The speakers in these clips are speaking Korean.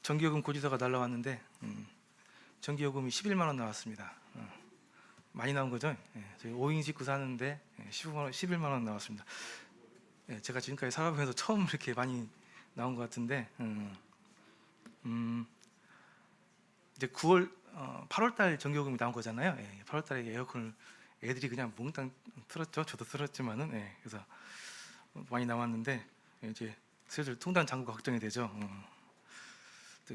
전기요금 고지서가 날라왔는데 전기요금이 11만 원 나왔습니다. 많이 나온 거죠? 저희 5인 식구 사는데 11만 원 나왔습니다. 제가 지금까지 살아보면서 처음 이렇게 많이 나온 것 같은데 이제 8월 달 전기요금이 나온 거잖아요. 8월 달에 에어컨을 애들이 그냥 몽땅 틀었죠. 저도 틀었지만은 그래서 많이 나왔는데 이제 슬슬 통장 잔고가 걱정이 되죠.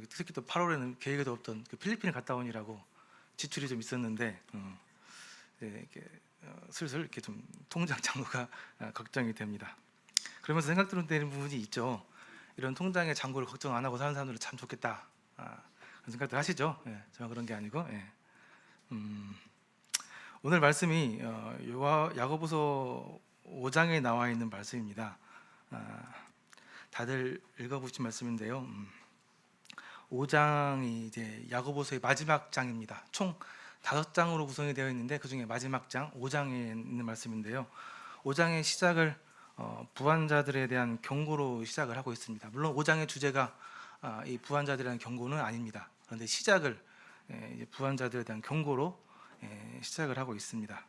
특히 또 8월에는 계획에도 없던 그 필리핀을 갔다 오니라고 지출이 좀 있었는데 이렇게 슬슬 이렇게 좀 통장 잔고가 걱정이 됩니다. 그러면서 생각되는 부분이 있죠. 이런 통장의 잔고를 걱정 안 하고 사는 사람들은 참 좋겠다. 그런 생각들 하시죠? 저만 그런 게 아니고. 오늘 말씀이 야고보서 5장에 나와 있는 말씀입니다. 다들 읽어보신 말씀인데요. 5장이 이제 야고보서의 마지막 장입니다. 총 5장으로 구성이 되어 있는데 그 중에 마지막 장 5장에 있는 말씀인데요. 5장의 시작을 부한자들에 대한 경고로 시작을 하고 있습니다. 물론 5장의 주제가 이 부한자들에 대한 경고는 아닙니다. 그런데 시작을 부한자들에 대한 경고로 시작을 하고 있습니다.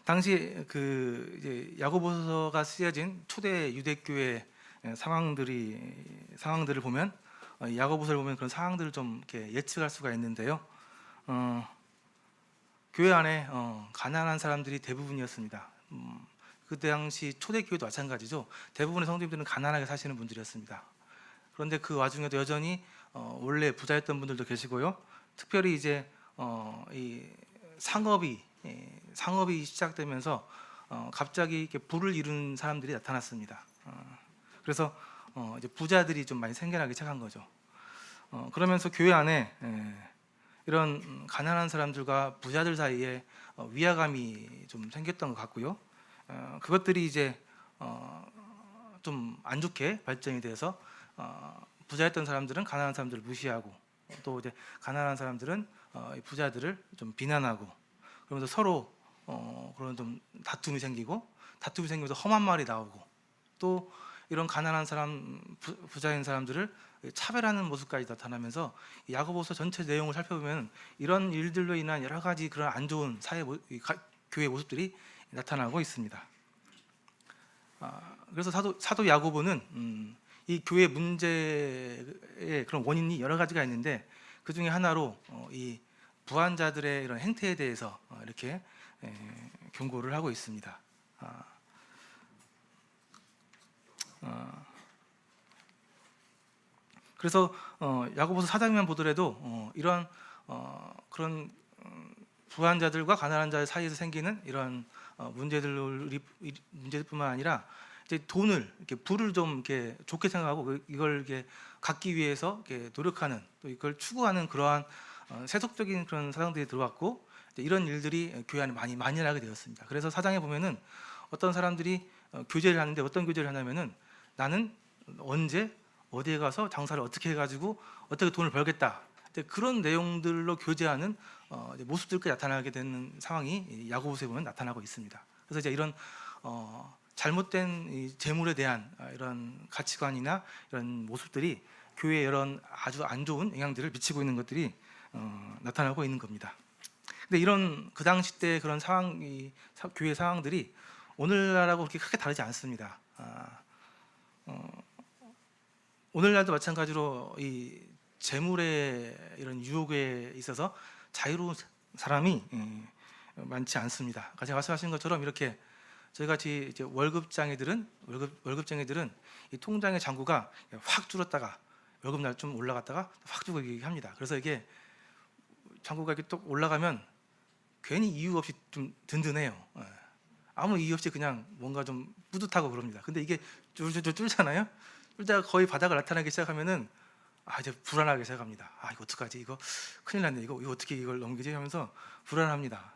당시 그 이제 야고보서가 쓰여진 초대 유대교회 상황들을 보면 야고보서를 보면 그런 상황들을 좀 이렇게 예측할 수가 있는데요. 교회 안에 가난한 사람들이 대부분이었습니다. 그 당시 초대교회도 마찬가지죠. 대부분의 성도님들은 가난하게 사시는 분들이었습니다. 그런데 그 와중에도 여전히 원래 부자였던 분들도 계시고요. 특별히 이제 이 상업이 시작되면서 갑자기 이렇게 부를 이룬 사람들이 나타났습니다. 그래서 이제 부자들이 좀 많이 생겨나기 시작한 거죠. 그러면서 교회 안에 이런 가난한 사람들과 부자들 사이에 위화감이 좀 생겼던 것 같고요. 그것들이 이제 좀 안 좋게 발전이 돼서 부자였던 사람들은 가난한 사람들을 무시하고 또 이제 가난한 사람들은 부자들을 좀 비난하고 그러면서 서로 그런 좀 다툼이 생기면서 험한 말이 나오고 또 이런 가난한 사람 부자인 사람들을 차별하는 모습까지 나타나면서 야고보서 전체 내용을 살펴보면 이런 일들로 인한 여러 가지 그런 안 좋은 교회 모습들이 나타나고 있습니다. 그래서 사도 야고보는 이 교회 문제의 그런 원인이 여러 가지가 있는데 그 중에 하나로 이 부한자들의 이런 행태에 대해서 이렇게 경고를 하고 있습니다. 그래서 야고보서 4장만 보더라도 이런 그런 부한자들과 가난한 자 사이에서 생기는 이런 문제들뿐만 아니라 이제 돈을 이렇게 부를 좀 이렇게 좋게 생각하고 이걸 이렇게 갖기 위해서 이렇게 노력하는 또 이걸 추구하는 그러한 세속적인 그런 사상들이 들어왔고 이런 일들이 교회 안에 많이 만연하게 되었습니다. 그래서 사장에 보면은 어떤 사람들이 교제를 하는데 어떤 교제를 하냐면은 나는 언제 어디에 가서 장사를 어떻게 해가지고 어떻게 돈을 벌겠다 그런 내용들로 교제하는 모습들까지 나타나게 되는 상황이 야고보서에 보면 나타나고 있습니다. 그래서 이제 이런 잘못된 이 재물에 대한 이런 가치관이나 이런 모습들이 교회에 이런 아주 안 좋은 영향들을 미치고 있는 것들이 나타나고 있는 겁니다. 근데 이런 그 당시 때 그런 교회 상황들이 오늘날하고 그렇게 크게 다르지 않습니다. 오늘날도 마찬가지로 이 재물의 이런 유혹에 있어서 자유로운 사람이 많지 않습니다. 제가 말씀하신 것처럼 이렇게 저희 같이 이제 월급쟁이들은 이 통장의 잔고가 확 줄었다가 월급날 좀 올라갔다가 확 주고 얘기합니다. 그래서 이게 잔고가 이렇게 또 올라가면 괜히 이유 없이 좀 든든해요. 아무 이유 없이 그냥 뭔가 좀 뿌듯하고 그럽니다. 근데 이게 쫄쫄쫄 뚫잖아요. 뚫다가 거의 바닥을 나타나기 시작하면은 이제 불안하게 시작합니다. 이거 어떡하지? 이거 큰일 났네. 이거 어떻게 이걸 넘기지? 하면서 불안합니다.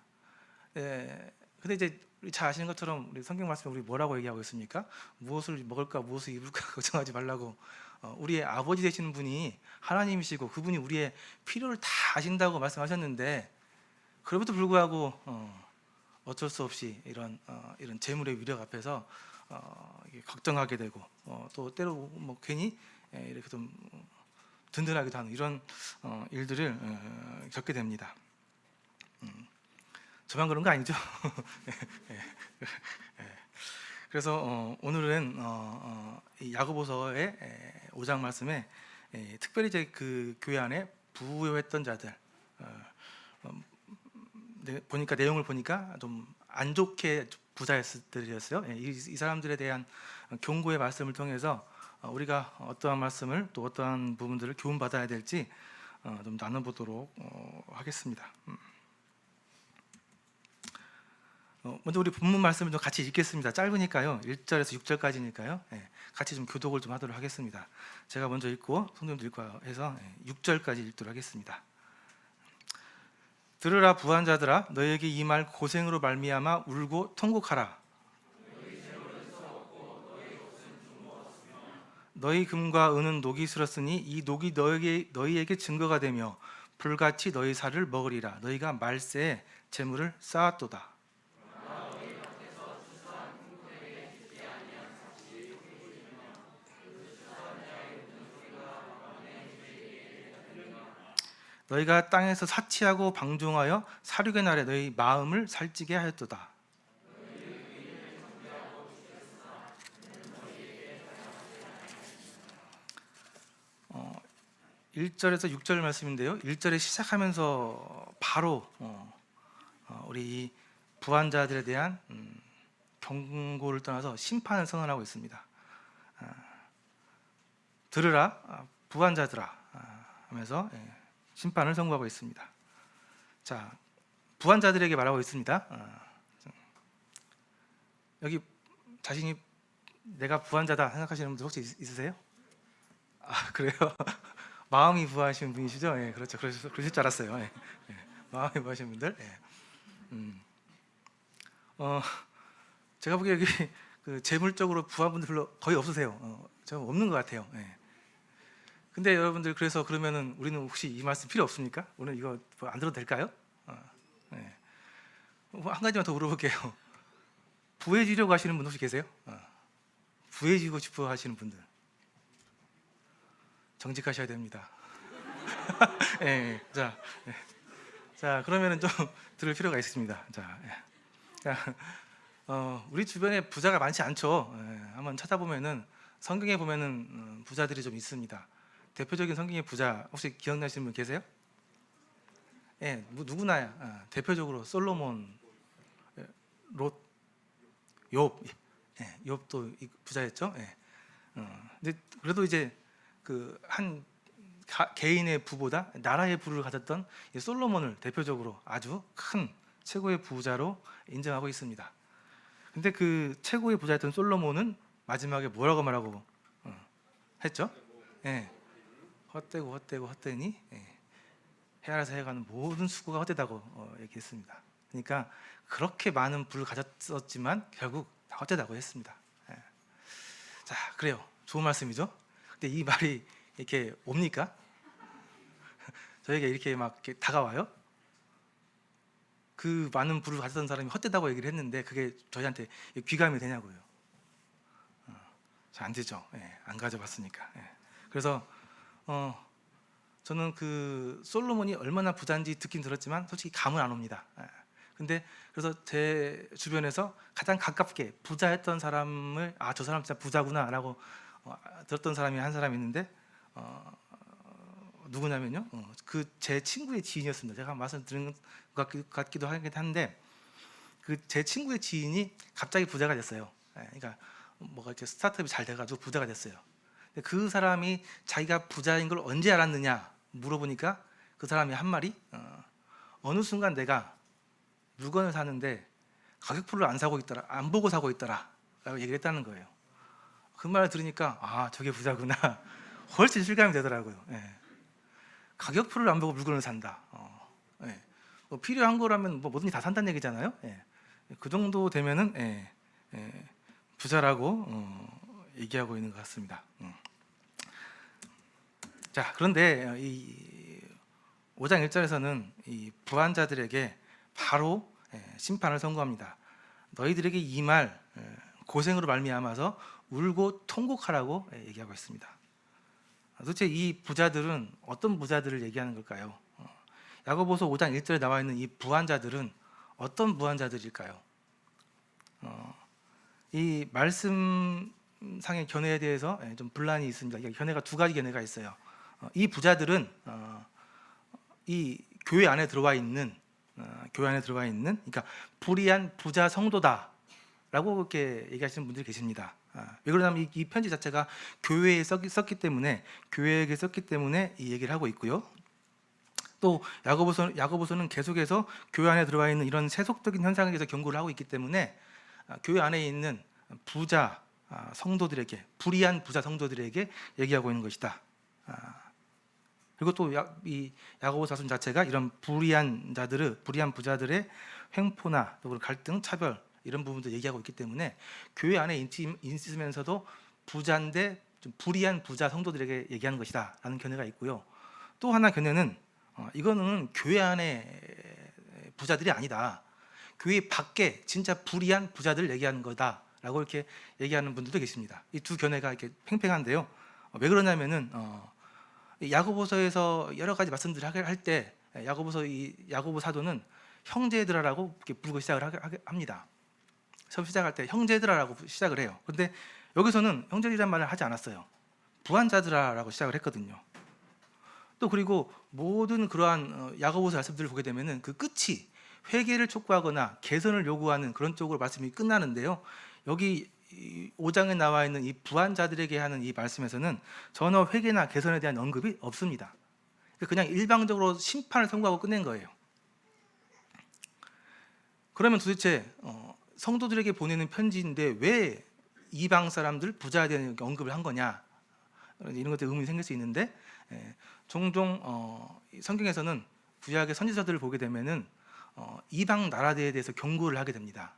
근데 이제 잘 아시는 것처럼 우리 성경 말씀에 우리 뭐라고 얘기하고 있습니까? 무엇을 먹을까, 무엇을 입을까 걱정하지 말라고. 우리의 아버지 되시는 분이 하나님이시고 그분이 우리의 필요를 다 아신다고 말씀하셨는데 그럼에도 불구하고 어쩔 수 없이 이런 재물의 위력 앞에서 걱정하게 되고 또 때로 뭐 괜히 이렇게 좀 든든하기도 하는 이런 일들을 겪게 됩니다. 저만 그런 거 아니죠? 그래서 오늘은 이 야고보서의 5장 말씀에 특별히 이제 그 교회 안에 부요했던 자들 보니까 내용을 보니까 좀 안 좋게 부자였어요. 이 사람들에 대한 경고의 말씀을 통해서 우리가 어떠한 말씀을 또 어떠한 부분들을 교훈 받아야 될지 좀 나눠보도록 하겠습니다. 먼저 우리 본문 말씀을 좀 같이 읽겠습니다. 짧으니까요. 1절에서 6절까지니까요. 같이 좀 교독을 좀 하도록 하겠습니다. 제가 먼저 읽고 성도님도 읽고 해서 6절까지 읽도록 하겠습니다. 들으라 부한자들아, 너희에게 이 말 고생으로 말미암아 울고 통곡하라. 너희 금과 은은 녹이 슬었으니 이 녹이 너희에게 증거가 되며 불같이 너희 살을 먹으리라. 너희가 말세에 재물을 쌓았도다. 너희가 땅에서 사치하고 방종하여 사륙의 날에 너희 마음을 살찌게 하였도다. 1절에서 6절 말씀인데요. 1절에 시작하면서 바로 우리 이 부한자들에 대한 경고를 떠나서 심판을 선언하고 있습니다. 들으라 부한자들아 하면서 심판을 선고하고 있습니다. 자, 부한자들에게 말하고 있습니다. 여기 자신이 내가 부한자다 생각하시는 분들 혹시 있으세요? 그래요? 마음이 부하신 분이시죠? 그렇죠. 그러실 줄 알았어요. 마음이 부하신 분들. 제가 보기에 여기 그 재물적으로 부한 분들 별로 거의 없으세요. 저 없는 것 같아요. 근데 여러분들 그러면은 우리는 혹시 이 말씀 필요 없습니까? 오늘 이거 안 들어도 될까요? 한 가지만 더 물어볼게요. 부해지려고 하시는 분 혹시 계세요? 부해지고 싶어 하시는 분들 정직하셔야 됩니다. 자, 그러면은 좀 들을 필요가 있습니다. 우리 주변에 부자가 많지 않죠. 한번 찾아보면은 성경에 보면은 부자들이 좀 있습니다. 대표적인 성경의 부자 혹시 기억나시는 분 계세요? 누구나야. 대표적으로 솔로몬, 롯, 욥도 부자였죠. 근데 그래도 이제 그 한 개인의 부보다 나라의 부를 가졌던 이 솔로몬을 대표적으로 아주 큰 최고의 부자로 인정하고 있습니다. 근데 그 최고의 부자였던 솔로몬은 마지막에 뭐라고 말하고 했죠? 헛되니 헤아려서 해가는 모든 수고가 헛되다고 얘기했습니다. 그러니까 그렇게 많은 부를 가졌었지만 결국 다 헛되다고 했습니다. 자, 그래요. 좋은 말씀이죠. 근데 이 말이 이렇게 옵니까? 저에게 이렇게 막 이렇게 다가와요? 그 많은 부를 가졌던 사람이 헛되다고 얘기를 했는데 그게 저희한테 귀감이 되냐고요. 잘 안 되죠. 안 가져봤으니까. 그래서 저는 그 솔로몬이 얼마나 부자인지 듣긴 들었지만 솔직히 감은 안 옵니다. 근데 그래서 제 주변에서 가장 가깝게 부자했던 사람을 저 사람 진짜 부자구나라고 들었던 사람이 한 사람이 있는데 누구냐면요. 그 제 친구의 지인이었습니다. 제가 말씀 드린 것 같기도 하긴 한데 그 제 친구의 지인이 갑자기 부자가 됐어요. 그러니까 뭐가 이렇게 스타트업이 잘 돼가지고 부자가 됐어요. 근데 그 사람이 자기가 부자인 걸 언제 알았느냐 물어보니까 그 사람이 한 말이 어느 순간 내가 물건을 사는데 가격표를 안 보고 사고 있더라라고 얘기를 했다는 거예요. 그 말을 들으니까 저게 부자구나 훨씬 실감이 되더라고요. 가격표를 안 보고 물건을 산다. 뭐 필요한 거라면 뭐 뭐든지 다 산다는 얘기잖아요. 그 정도 되면은 부자라고 얘기하고 있는 것 같습니다. 자, 그런데 이 5장 1절에서는 이 부한자들에게 바로 심판을 선고합니다. 너희들에게 이 말 고생으로 말미암아서 울고 통곡하라고 얘기하고 있습니다. 도대체 이 부자들은 어떤 부자들을 얘기하는 걸까요? 야고보서 5장 1절에 나와 있는 이 부한자들은 어떤 부한자들일까요? 이 말씀상의 견해에 대해서 좀 분란이 있습니다. 견해가 두 가지 견해가 있어요. 이 부자들은 이 교회 안에 들어와 있는 그러니까 불의한 부자 성도다라고 그렇게 얘기하시는 분들이 계십니다. 왜 그러냐면 이 편지 자체가 교회에 썼기 때문에 교회에게 썼기 때문에 이 얘기를 하고 있고요. 또 야고보서는 계속해서 교회 안에 들어와 있는 이런 세속적인 현상에 대해서 경고를 하고 있기 때문에 교회 안에 있는 부자 성도들에게 불의한 부자 성도들에게 얘기하고 있는 것이다. 그리고 또 이 야고보 사서 자체가 이런 불의한 부자들의 횡포나 또 갈등, 차별 이런 부분도 얘기하고 있기 때문에 교회 안에 있으면서도 부자인데 좀 불의한 부자 성도들에게 얘기하는 것이다라는 견해가 있고요. 또 하나 견해는 이거는 교회 안에 부자들이 아니다. 교회 밖에 진짜 불의한 부자들 얘기하는 거다라고 이렇게 얘기하는 분들도 계십니다. 이 두 견해가 이렇게 팽팽한데요. 왜 그러냐면은 야고보서에서 여러 가지 말씀들을 할 때 야고보 사도는 형제들아라고 이렇게 부르고 시작을 합니다. 처음 시작할 때 형제들아라고 시작을 해요. 그런데 여기서는 형제들이란 말을 하지 않았어요. 부한자들아라고 시작을 했거든요. 또 그리고 모든 그러한 야고보서 말씀들을 보게 되면은 그 끝이 회개를 촉구하거나 개선을 요구하는 그런 쪽으로 말씀이 끝나는데요. 여기 5장에 나와 있는 이 부한자들에게 하는 이 말씀에서는 전혀 회개나 개선에 대한 언급이 없습니다. 그냥 일방적으로 심판을 선고하고 끝낸 거예요. 그러면 도대체 성도들에게 보내는 편지인데 왜 이방 사람들 부자에 대한 언급을 한 거냐, 이런 것들 의문이 생길 수 있는데 종종 성경에서는 구약의 선지자들을 보게 되면은 이방 나라들에 대해서 경고를 하게 됩니다.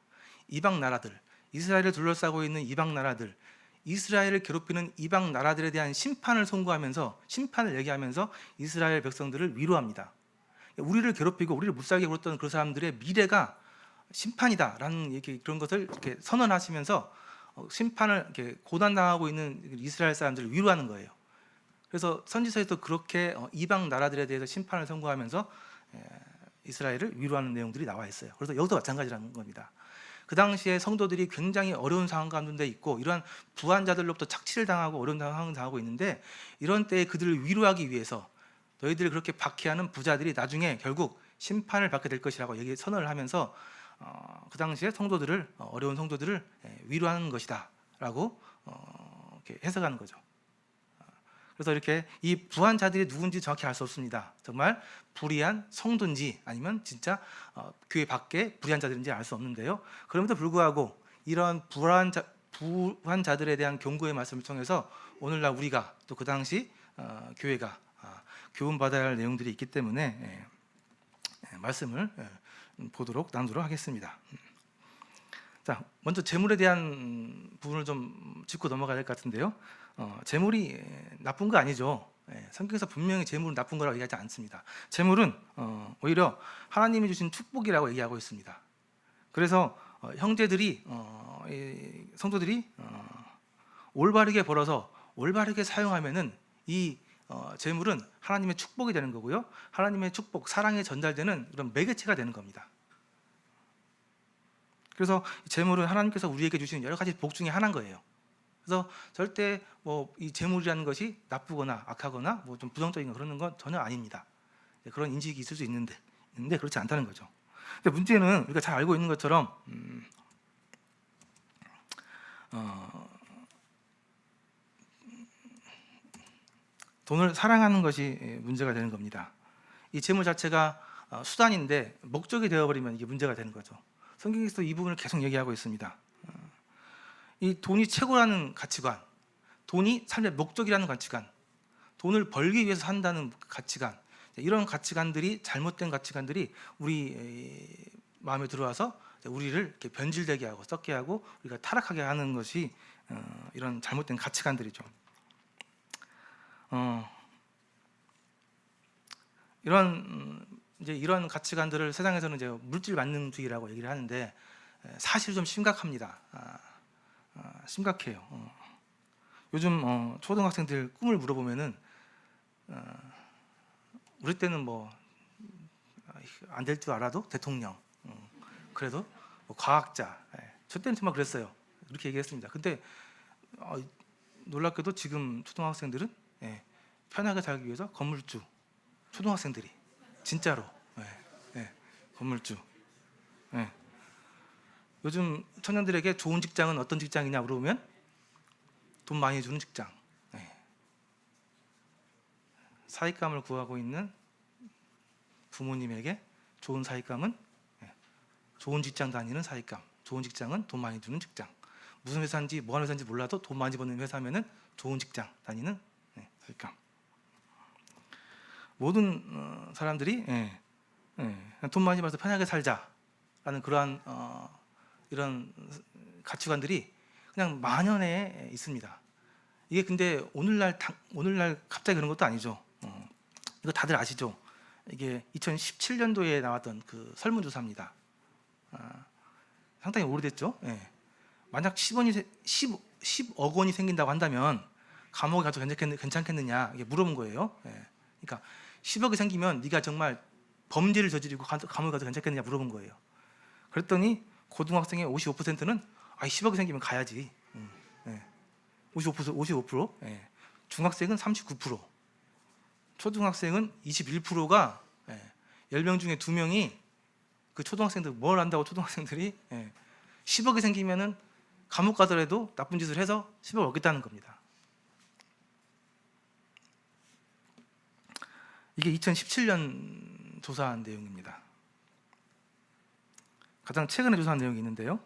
이방 나라들, 이스라엘을 둘러싸고 있는 이방 나라들, 이스라엘을 괴롭히는 이방 나라들에 대한 심판을 선고하면서 심판을 얘기하면서 이스라엘 백성들을 위로합니다. 우리를 괴롭히고 우리를 못살게 굴었던 그 사람들의 미래가 심판이다라는 그런 것을 이렇게 선언하시면서 심판을 이렇게 고난당하고 있는 이스라엘 사람들을 위로하는 거예요. 그래서 선지서에도 그렇게 이방 나라들에 대해서 심판을 선고하면서 이스라엘을 위로하는 내용들이 나와 있어요. 그래서 여기도 마찬가지라는 겁니다. 그 당시에 성도들이 굉장히 어려운 상황 가운데 있고 이러한 부한자들로부터 착취를 당하고 어려운 상황을 당하고 있는데 이런 때에 그들을 위로하기 위해서 너희들을 그렇게 박해하는 부자들이 나중에 결국 심판을 받게 될 것이라고 선언을 하면서 그 당시에 성도들을 어려운 성도들을 위로하는 것이다라고 이렇게 해석하는 거죠. 그래서 이렇게 이 부한자들이 누군지 정확히 알 수 없습니다. 정말 불의한 성도인지 아니면 진짜 교회 밖에 불의한 자들인지 알 수 없는데요. 그럼에도 불구하고 이런 부한자들에 대한 경고의 말씀을 통해서 오늘날 우리가 또 그 당시 교회가 교훈받아야 할 내용들이 있기 때문에 말씀을 나누도록 하겠습니다. 자, 먼저 재물에 대한 부분을 좀 짚고 넘어가야 될 것 같은데요. 재물이 나쁜 거 아니죠. 성경에서 분명히 재물은 나쁜 거라고 얘기하지 않습니다. 재물은 오히려 하나님이 주신 축복이라고 얘기하고 있습니다. 그래서 형제들이 성도들이 올바르게 벌어서 올바르게 사용하면은 이 재물은 하나님의 축복이 되는 거고요. 하나님의 축복, 사랑이 전달되는 그런 매개체가 되는 겁니다. 그래서 재물은 하나님께서 우리에게 주시는 여러 가지 복 중에 하나인 거예요. 그래서 절대 이 재물이라는 것이 나쁘거나 악하거나 좀 부정적인 그런 건 전혀 아닙니다. 그런 인식이 있을 수 있는데 그렇지 않다는 거죠. 근데 문제는 우리가 잘 알고 있는 것처럼 돈을 사랑하는 것이 문제가 되는 겁니다. 이 재물 자체가 수단인데 목적이 되어버리면 이게 문제가 되는 거죠. 성경에서 이 부분을 계속 얘기하고 있습니다. 이 돈이 최고라는 가치관, 돈이 삶의 목적이라는 가치관, 돈을 벌기 위해서 산다는 가치관, 이런 가치관들이 잘못된 가치관들이 우리 마음에 들어와서 우리를 이렇게 변질되게 하고 썩게 하고 우리가 타락하게 하는 것이 이런 잘못된 가치관들이죠. 이런 가치관들을 세상에서는 이제 물질 만능주의라고 얘기를 하는데 사실 좀 심각합니다. 심각해요. 요즘 초등학생들 꿈을 물어보면은 우리 때는 뭐 안 될 줄 알아도 대통령, 그래도 뭐 과학자, 저 때는 정말 그랬어요. 그렇게 얘기했습니다. 근데 놀랍게도 지금 초등학생들은 편하게 살기 위해서 건물주, 초등학생들이 진짜로 건물주. 요즘 청년들에게 좋은 직장은 어떤 직장이냐 물어보면 돈 많이 주는 직장. 사익감을 구하고 있는 부모님에게 좋은 사익감은 좋은 직장 다니는 사익감, 좋은 직장은 돈 많이 주는 직장. 무슨 회사인지 뭐 하는 회사인지 몰라도 돈 많이 버는 회사면은 좋은 직장 다니는 사익감. 모든 사람들이 돈 많이 벌어서 편하게 살자라는 그러한 이런 가치관들이 그냥 만연해 있습니다. 이게 근데 오늘날 갑자기 그런 것도 아니죠. 이거 다들 아시죠? 이게 2017년도에 나왔던 그 설문조사입니다. 상당히 오래됐죠. 만약 10억 원이 생긴다고 한다면 감옥에 가도 괜찮겠느냐 이게 물어본 거예요. 그러니까 10억이 생기면 네가 정말 범죄를 저지르고 감옥에 가도 괜찮겠느냐 물어본 거예요. 그랬더니 고등학생의 55%는 10억이 생기면 가야지. 55%. 중학생은 39%, 초등학생은 21%가 10명 중에 2명이 그 초등학생들 뭘 안다고 초등학생들이 10억이 생기면은 감옥 가더라도 나쁜 짓을 해서 10억 얻겠다는 겁니다. 이게 2017년 조사한 내용입니다. 가장 최근에 조사한 내용이 있는데요.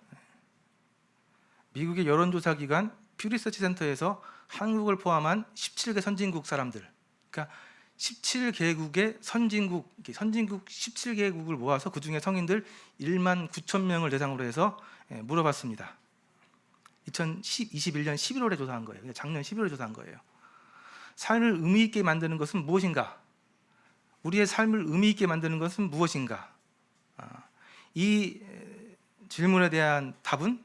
미국의 여론조사 기관 퓨리서치 센터에서 한국을 포함한 17개 선진국 사람들, 그러니까 17개국의 선진국 17개국을 모아서 그 중에 성인들 1만 9천 명을 대상으로 해서 물어봤습니다. 2021년 11월에 조사한 거예요. 그러니까 작년 11월에 조사한 거예요. 삶을 의미 있게 만드는 것은 무엇인가? 우리의 삶을 의미 있게 만드는 것은 무엇인가? 이 질문에 대한 답은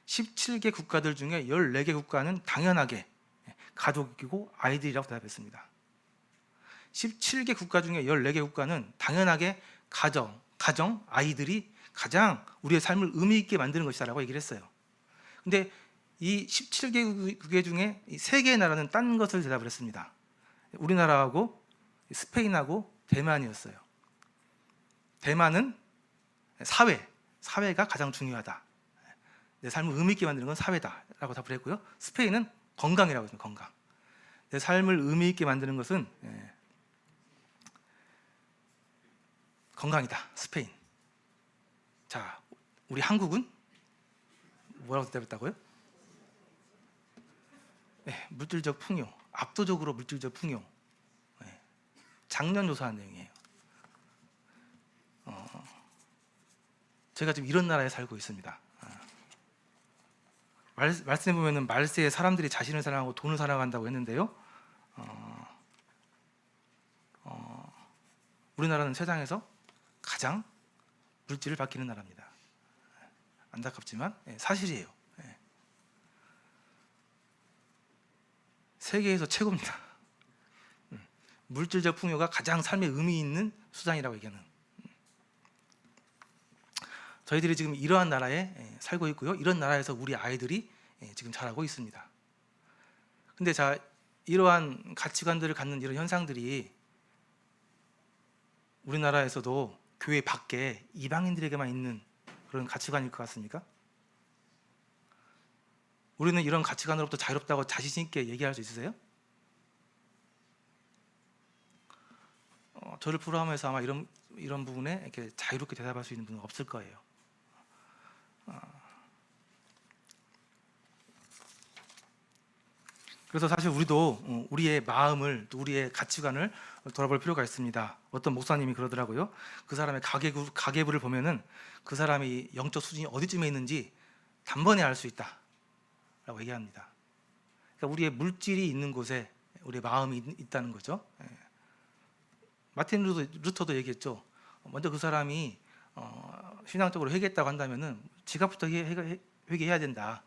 17개 국가들 중에 14개 국가는 당연하게 가족이고 아이들이라고 대답했습니다. 17개 국가 중에 14개 국가는 당연하게 가정, 아이들이 가장 우리의 삶을 의미 있게 만드는 것이다라고 얘기를 했어요. 근데 이 17개국 중에 3개의 나라는 딴 것을 대답을 했습니다. 우리나라하고 스페인하고 대만이었어요. 대만은 사회가 가장 중요하다. 내 삶을 의미 있게 만드는 건 사회다라고 답을 했고요. 스페인은 건강이라고 했습니다. 건강. 내 삶을 의미 있게 만드는 것은 건강이다. 스페인. 자, 우리 한국은 뭐라고 대답했다고요? 물질적 풍요. 압도적으로 물질적 풍요. 작년 조사한 내용이에요. 제가 지금 이런 나라에 살고 있습니다. 말씀해 보면은 말세에 사람들이 자신을 사랑하고 돈을 사랑한다고 했는데요. 우리나라는 세상에서 가장 물질을 밝히는 나라입니다. 안타깝지만 사실이에요. 세계에서 최고입니다. 물질적 풍요가 가장 삶에 의미 있는 수단이라고 얘기하는. 저희들이 지금 이러한 나라에 살고 있고요. 이런 나라에서 우리 아이들이 지금 자라고 있습니다. 근데 자, 이러한 가치관들을 갖는 이런 현상들이 우리나라에서도 교회 밖에 이방인들에게만 있는 그런 가치관일 것 같습니까? 우리는 이런 가치관으로부터 자유롭다고 자신 있게 얘기할 수 있으세요? 저를 포함해서 아마 이런 부분에 이렇게 자유롭게 대답할 수 있는 분은 없을 거예요. 그래서 사실 우리도 우리의 마음을 또 우리의 가치관을 돌아볼 필요가 있습니다. 어떤 목사님이 그러더라고요. 그 사람의 가계부를 보면은 그 사람이 영적 수준이 어디쯤에 있는지 단번에 알 수 있다라고 얘기합니다. 그러니까 우리의 물질이 있는 곳에 우리의 마음이 있다는 거죠. 마틴 루터도 얘기했죠. 먼저 그 사람이 신앙적으로 회개했다고 한다면은 지갑부터 회개해야 된다.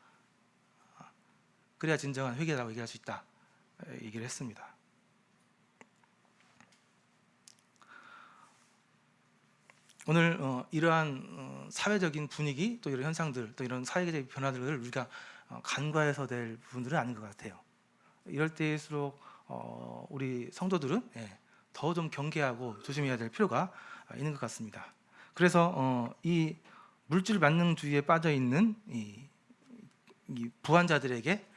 그래야 진정한 회개라고 얘기할 수 있다. 얘기를 했습니다. 오늘 이러한 사회적인 분위기, 또 이런 현상들, 또 이런 사회적인 변화들을 우리가 간과해서 될 부분들은 아닌 것 같아요. 이럴 때일수록 우리 성도들은 더 좀 경계하고 조심해야 될 필요가 있는 것 같습니다. 그래서 이 물질 만능주의에 빠져 있는 이 부한자들에게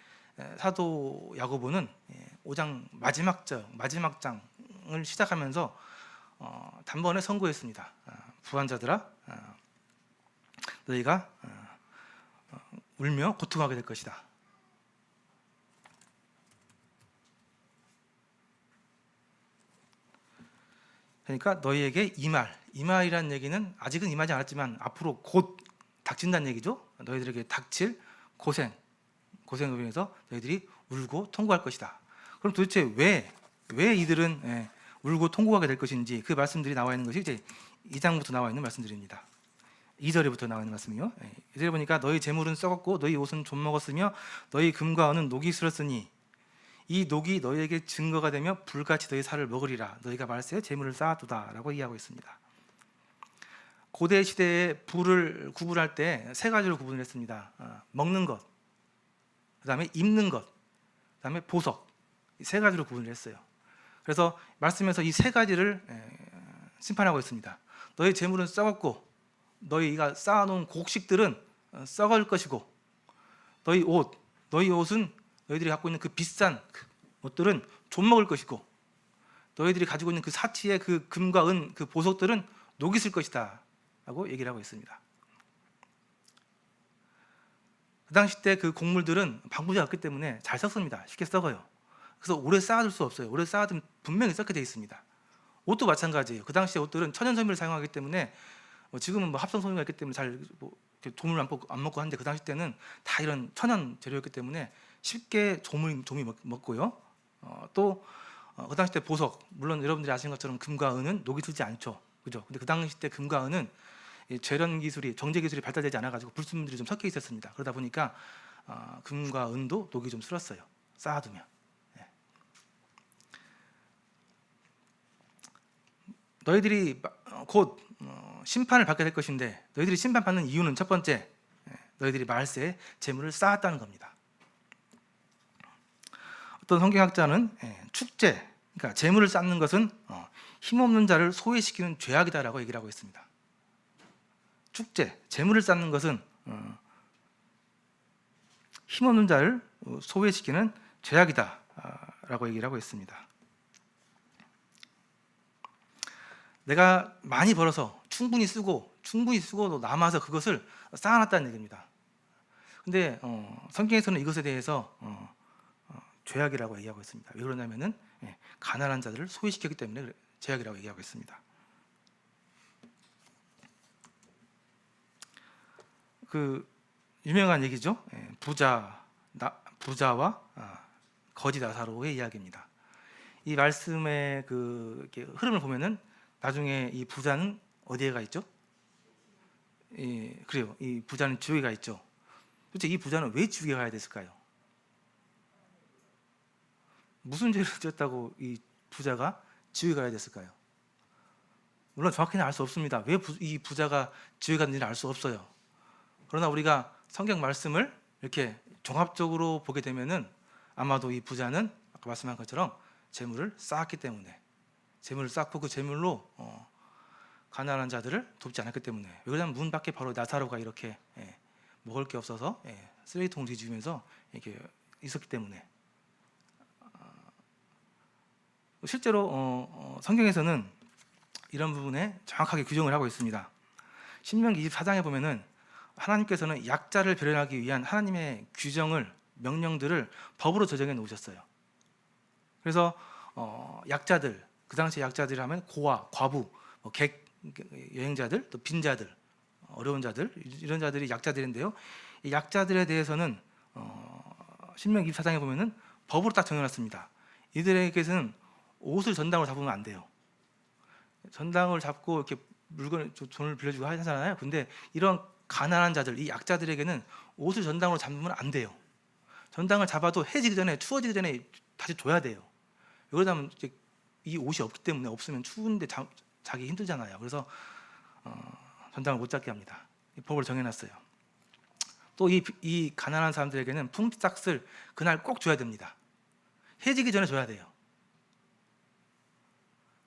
사도 야고보는 5장 마지막 장을 시작하면서 단번에 선고했습니다. 부한자들아, 너희가 울며 고통하게 될 것이다. 그러니까 너희에게 이말이라는 얘기는 아직은 임하지 않았지만 앞으로 곧 닥친다는 얘기죠. 너희들에게 닥칠 고생을 위해서 너희들이 울고 통고할 것이다. 그럼 도대체 왜 이들은 울고 통고하게 될 것인지 그 말씀들이 나와 있는 것이 이제 2장부터 나와 있는 말씀들입니다. 2절에부터 나와 있는 말씀이요. 2절에 보니까 너희 재물은 썩었고 너희 옷은 좀 먹었으며 너희 금과 은은 녹이 슬었으니 이 녹이 너희에게 증거가 되며 불같이 너희 살을 먹으리라. 너희가 말세에 재물을 쌓아두다라고 이해하고 있습니다. 고대 시대에 불을 구분할 때 세 가지로 구분을 했습니다. 먹는 것, 그다음에 입는 것, 그다음에 보석, 이 세 가지로 구분을 했어요. 그래서 말씀에서 이 세 가지를 심판하고 있습니다. 너희 재물은 썩었고 너희가 쌓아놓은 곡식들은 썩을 것이고 너희 옷은 너희들이 갖고 있는 그 비싼 옷들은 좀 먹을 것이고 너희들이 가지고 있는 그 사치의 그 금과 은, 그 보석들은 녹이 슬 것이다 라고 얘기를 하고 있습니다. 그 당시 때 그 곡물들은 방부제가 없기 때문에 잘 썩습니다. 쉽게 썩어요. 그래서 오래 쌓아둘 수 없어요. 오래 쌓아두면 분명히 썩게 되어 있습니다. 옷도 마찬가지예요. 그 당시에 옷들은 천연섬유를 사용하기 때문에 지금은 합성 섬유가 있기 때문에 잘 조물 안 먹고 하는데 그 당시 때는 다 이런 천연 재료였기 때문에 쉽게 조미 먹고요. 또 그 당시 때 보석, 물론 여러분들이 아시는 것처럼 금과 은은 녹이 슬지 않죠, 그죠? 근데 그 당시 때 금과 은은 재련 기술이, 정제 기술이 발달되지 않아가지고 불순물들이 좀 섞여 있었습니다. 그러다 보니까 금과 은도 녹이 좀 슬었어요. 쌓아두면. 너희들이 곧 심판을 받게 될 것인데 너희들이 심판받는 이유는 첫 번째, 너희들이 말세에 재물을 쌓았다는 겁니다. 어떤 성경학자는 축제, 그러니까 재물을 쌓는 것은 힘없는 자를 소외시키는 죄악이다라고 얘기를 하고 있습니다. 축제, 재물을 쌓는 것은 힘없는 자를 소외시키는 죄악이다라고 얘기를 하고 있습니다. 내가 많이 벌어서 충분히 쓰고도 남아서 그것을 쌓아놨다는 얘기입니다. 근데 성경에서는 이것에 대해서 죄악이라고 얘기하고 있습니다. 왜 그러냐면은 가난한 자들을 소외시켰기 때문에 죄악이라고 얘기하고 있습니다. 그 유명한 얘기죠. 부자와 거지 나사로의 이야기입니다. 이 말씀의 그 흐름을 보면은 나중에 이 부자는 어디에 가 있죠? 그래요. 이 부자는 지옥에 가 있죠. 도대체 이 부자는 왜 지옥에 가야 됐을까요? 무슨 죄를 지었다고 이 부자가 지옥에 가야 됐을까요? 물론 정확히는 알 수 없습니다. 왜 이 부자가 지옥에 갔는지는 알 수 없어요. 그러나 우리가 성경 말씀을 이렇게 종합적으로 보게 되면은 아마도 이 부자는 아까 말씀한 것처럼 재물을 쌓았기 때문에, 재물을 쌓고 그 재물로 가난한 자들을 돕지 않았기 때문에, 왜 그러냐면 문 밖에 바로 나사로가 이렇게 먹을 게 없어서 쓰레기통을 뒤지면서 이렇게 있었기 때문에. 실제로 성경에서는 이런 부분에 정확하게 규정을 하고 있습니다. 신명기 24장에 보면은 하나님께서는 약자를 배려하기 위한 하나님의 규정을, 명령들을 법으로 저정해 놓으셨어요. 그래서 약자들, 그 당시 약자들 하면 고아, 과부, 여행자들, 또 빈자들, 어려운 자들, 이런 자들이 약자들인데요. 이 약자들에 대해서는 신명기 24장에 보면은 법으로 딱 정해놨습니다. 이들에게는 옷을 전당으로 잡으면 안 돼요. 전당을 잡고 이렇게 돈을 빌려주고 하잖아요. 근데 이런 가난한 자들, 이 약자들에게는 옷을 전당으로 잡으면 안 돼요. 전당을 잡아도 해지기 전에, 추워지기 전에 다시 줘야 돼요. 그러다면 이제 이 옷이 없기 때문에, 없으면 추운데 자기 힘들잖아요. 그래서 전당을 못 잡게 합니다. 이 법을 정해놨어요. 또 이 가난한 사람들에게는 품삯을 그날 꼭 줘야 됩니다. 해지기 전에 줘야 돼요.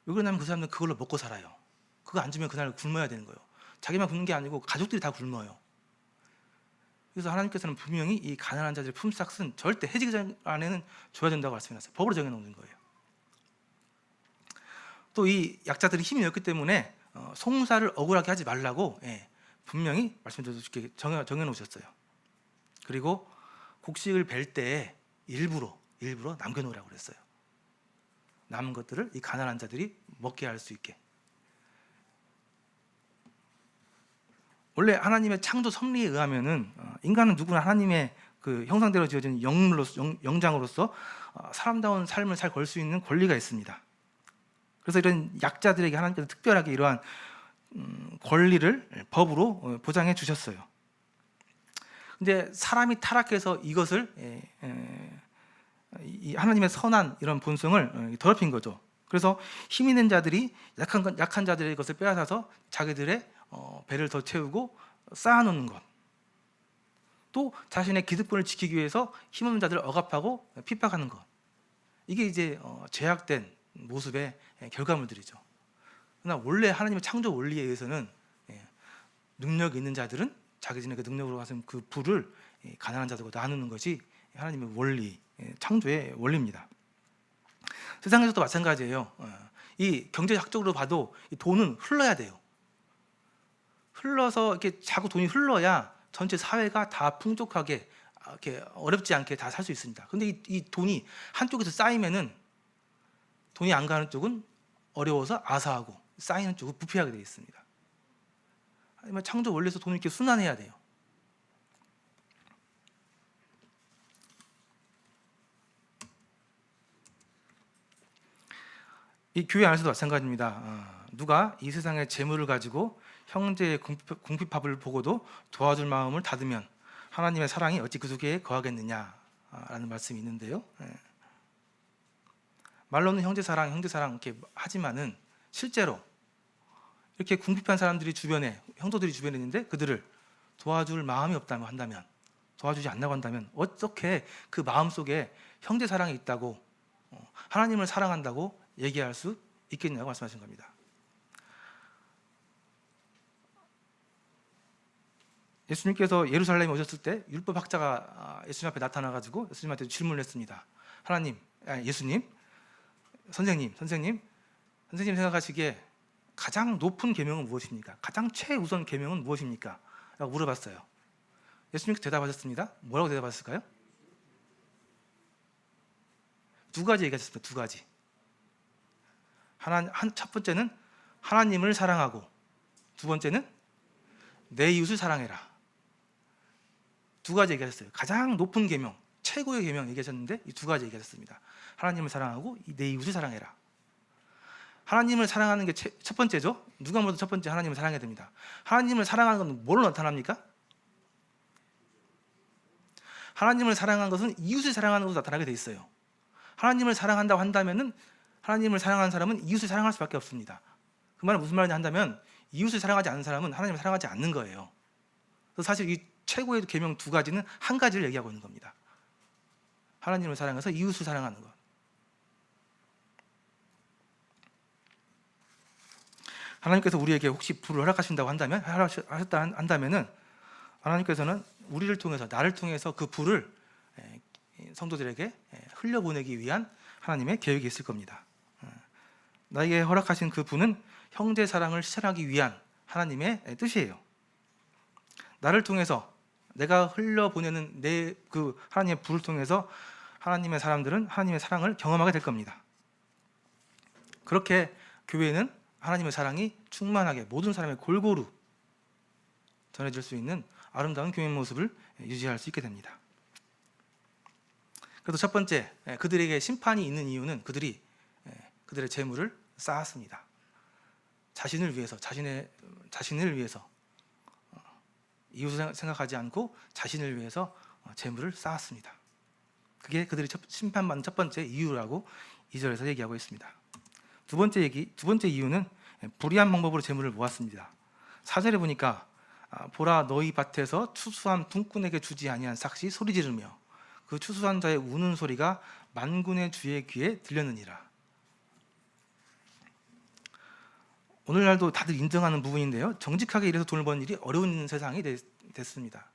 왜 그러냐면 그 사람들은 그걸로 먹고 살아요. 그거 안 주면 그날 굶어야 되는 거예요. 자기만 굶는 게 아니고 가족들이 다 굶어요. 그래서 하나님께서는 분명히 이 가난한 자들의 품삯은 절대 해지기 전 안에는 줘야 된다고 말씀해놨어요. 법으로 정해놓는 거예요. 또 이 약자들이 힘이 없기 때문에 송사를 억울하게 하지 말라고 분명히 말씀드렸게 정해놓으셨어요. 그리고 곡식을 벨 때 일부러 남겨놓으라고 그랬어요. 남은 것들을 이 가난한 자들이 먹게 할 수 있게. 원래 하나님의 창조 섭리에 의하면은 인간은 누구나 하나님의 그 형상대로 지어진 영장으로서 사람다운 삶을 잘 걸 수 있는 권리가 있습니다. 그래서 이런 약자들에게 하나님께서 특별하게 이러한 권리를 법으로 보장해 주셨어요. 근데 사람이 타락해서 이것을 이 하나님의 선한 이런 본성을 더럽힌 거죠. 그래서 힘 있는 자들이 약한 자들의 것을 빼앗아서 자기들의 배를 더 채우고 쌓아놓는 것, 또 자신의 기득권을 지키기 위해서 힘없는 자들을 억압하고 핍박하는 것, 이게 이제 죄악된 모습의 결과물들이죠. 그러나 원래 하나님의 창조 원리에 의해서는 능력이 있는 자들은 자기들의 그 능력으로 가진 그 부를 가난한 자들과 나누는 것이 하나님의 원리, 창조의 원리입니다. 세상에서도 마찬가지예요. 이 경제학적으로 봐도 이 돈은 흘러야 돼요. 흘러서 이렇게 자꾸 돈이 흘러야 전체 사회가 다 풍족하게 이렇게 어렵지 않게 다 살 수 있습니다. 근데 이 돈이 한쪽에서 쌓이면은 돈이 안 가는 쪽은 어려워서 아사하고 쌓이는 쪽은 부패하게 되어 있습니다. 하지만 창조 원리에서 돈이 이렇게 순환해야 돼요. 이 교회 안에서도 마찬가지입니다. 누가 이 세상의 재물을 가지고 형제의 궁핍함을 보고도 도와줄 마음을 닫으면 하나님의 사랑이 어찌 그 속에 거하겠느냐라는 말씀이 있는데요. 말로는 형제 사랑 이렇게 하지만은 실제로 이렇게 궁핍한 사람들이 주변에, 형제들이 주변에 있는데 그들을 도와줄 마음이 없다고 한다면, 도와주지 않는다고 한다면 어떻게 그 마음 속에 형제 사랑이 있다고, 하나님을 사랑한다고 얘기할 수 있겠냐고 말씀하신 겁니다. 예수님께서 예루살렘에 오셨을 때 율법학자가 예수님 앞에 나타나가지고 예수님한테 질문을 했습니다. 예수님, 선생님 생각하시기에 가장 높은 계명은 무엇입니까? 가장 최우선 계명은 무엇입니까? 라고 물어봤어요. 예수님께서 대답하셨습니다. 뭐라고 대답하셨을까요? 두 가지 얘기하셨습니다. 두 가지. 첫 번째는 하나님을 사랑하고, 두 번째는 내 이웃을 사랑해라. 두 가지 얘기하셨어요. 가장 높은 계명, 최고의 계명 얘기하셨는데 이 두 가지 얘기하셨습니다. 하나님을 사랑하고 내 이웃을 사랑해라. 하나님을 사랑하는 게 첫 번째죠. 누가 뭐든 첫 번째 하나님을 사랑해야 됩니다. 하나님을 사랑하는 것은 뭘로 나타납니까? 하나님을 사랑하는 것은 이웃을 사랑하는 것으로 나타나게 돼 있어요. 하나님을 사랑한다고 한다면은 하나님을 사랑하는 사람은 이웃을 사랑할 수밖에 없습니다. 그 말은 무슨 말이냐 한다면 이웃을 사랑하지 않는 사람은 하나님을 사랑하지 않는 거예요. 그래서 사실 이 최고의 계명 두 가지는 한 가지를 얘기하고 있는 겁니다. 하나님을 사랑해서 이웃을 사랑하는 것. 하나님께서 우리에게 혹시 불을 허락하신다고 한다면, 하셨다 한다면은 하나님께서는 우리를 통해서, 나를 통해서 그 불을 성도들에게 흘려보내기 위한 하나님의 계획이 있을 겁니다. 나에게 허락하신 그 분은 형제 사랑을 실천하기 위한 하나님의 뜻이에요. 나를 통해서, 내가 흘려보내는 내 그 하나님의 불을 통해서 하나님의 사람들은 하나님의 사랑을 경험하게 될 겁니다. 그렇게 교회는 하나님의 사랑이 충만하게 모든 사람의 골고루 전해질 수 있는 아름다운 교회 모습을 유지할 수 있게 됩니다. 그래서 첫 번째, 그들에게 심판이 있는 이유는 그들이 그들의 재물을 쌓았습니다. 자신을 위해서, 자신을 위해서, 이웃을 생각하지 않고 자신을 위해서 재물을 쌓았습니다. 그게 그들이 심판받는 첫 번째 이유라고 2절에서 얘기하고 있습니다. 두 번째 이유는 불의한 방법으로 재물을 모았습니다. 4절에 보니까 보라 너희 밭에서 추수한 품꾼에게 주지 아니한 삭시 소리 지르며 그 추수한 자의 우는 소리가 만군의 주의 귀에 들렸느니라. 오늘날도 다들 인정하는 부분인데요. 정직하게 일해서 돈을 버는 일이 어려운 세상이 됐습니다.